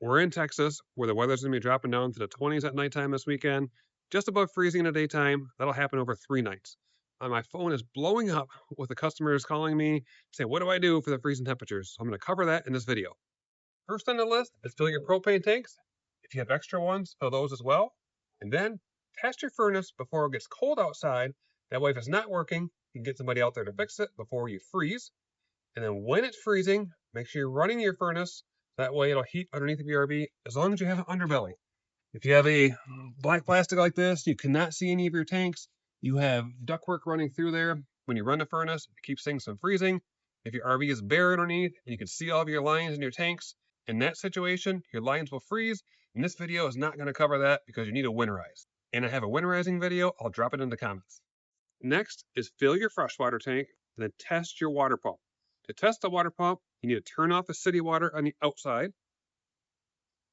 We're in Texas, where the weather's going to be dropping down to the 20s at nighttime this weekend, just above freezing in the daytime. That'll happen over 3 nights. My phone is blowing up with the customers calling me saying, what do I do for the freezing temperatures? So I'm going to cover that in this video. First on the list is fill your propane tanks. If you have extra ones, fill those as well. And then test your furnace before it gets cold outside. That way, if it's not working, you can get somebody out there to fix it before you freeze. And then when it's freezing, make sure you're running your furnace. That way it'll heat underneath of your RV as long as you have an underbelly. If you have a black plastic like this, you cannot see any of your tanks. You have ductwork running through there. When you run the furnace, it keeps things from freezing. If your RV is bare underneath and you can see all of your lines in your tanks, in that situation, your lines will freeze. And this video is not going to cover that because you need a winterize. And I have a winterizing video. I'll drop it in the comments. Next is fill your freshwater tank and then test your water pump. To test the water pump, you need to turn off the city water on the outside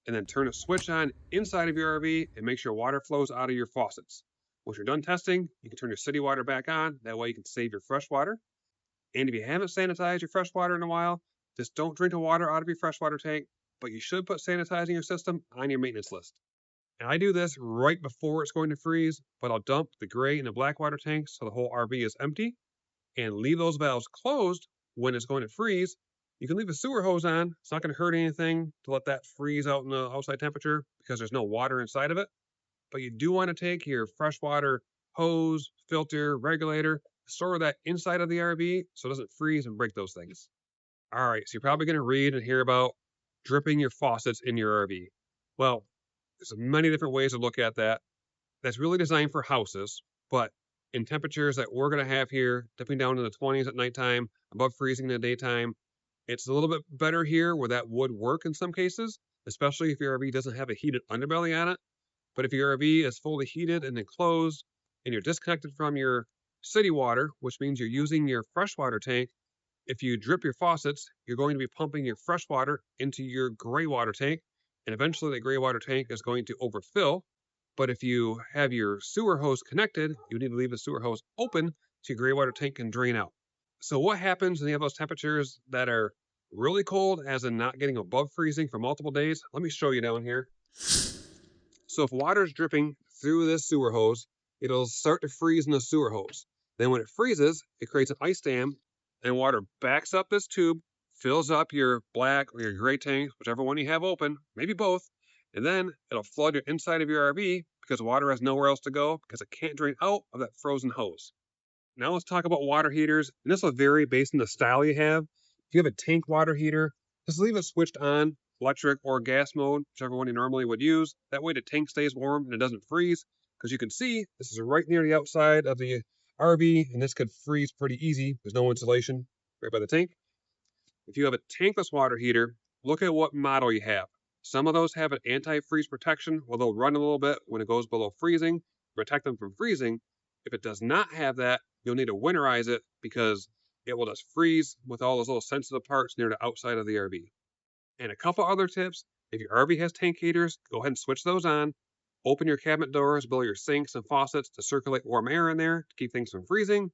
and then turn a switch on inside of your RV and make sure water flows out of your faucets. Once you're done testing, you can turn your city water back on. That way you can save your fresh water. And if you haven't sanitized your fresh water in a while, just don't drink the water out of your freshwater tank, but you should put sanitizing your system on your maintenance list. And I do this right before it's going to freeze, but I'll dump the gray and the black water tanks so the whole RV is empty and leave those valves closed when it's going to freeze. You can leave a sewer hose on. It's not going to hurt anything to let that freeze out in the outside temperature because there's no water inside of it. But you do want to take your freshwater hose, filter, regulator, store that inside of the RV so it doesn't freeze and break those things. All right, so you're probably going to read and hear about dripping your faucets in your RV. Well, there's many different ways to look at that. That's really designed for houses, but in temperatures that we're going to have here, dipping down to the 20s at nighttime, above freezing in the daytime, it's a little bit better here where that would work in some cases, especially if your RV doesn't have a heated underbelly on it. But if your RV is fully heated and enclosed and you're disconnected from your city water, which means you're using your freshwater tank, if you drip your faucets, you're going to be pumping your fresh water into your gray water tank, and eventually the gray water tank is going to overfill. But if you have your sewer hose connected, you need to leave the sewer hose open so your gray water tank can drain out. So what happens when you have those temperatures that are really cold, as in not getting above freezing for multiple days? Let me show you down here. So if water is dripping through this sewer hose, it'll start to freeze in the sewer hose. Then when it freezes, it creates an ice dam, and water backs up this tube, fills up your black or your gray tank, whichever one you have open, maybe both, and then it'll flood your inside of your RV because water has nowhere else to go because it can't drain out of that frozen hose. Now let's talk about water heaters, and this will vary based on the style you have. If you have a tank water heater, just leave it switched on, electric or gas mode, whichever one you normally would use. That way the tank stays warm and it doesn't freeze, because you can see this is right near the outside of the RV, and this could freeze pretty easy. There's no insulation right by the tank. If you have a tankless water heater, look at what model you have. Some of those have an anti-freeze protection, where they'll run a little bit when it goes below freezing, protect them from freezing. If it does not have that, you'll need to winterize it because it will just freeze with all those little sensitive parts near the outside of the RV. And a couple other tips: if your RV has tank heaters, go ahead and switch those on. Open your cabinet doors below your sinks and faucets to circulate warm air in there to keep things from freezing.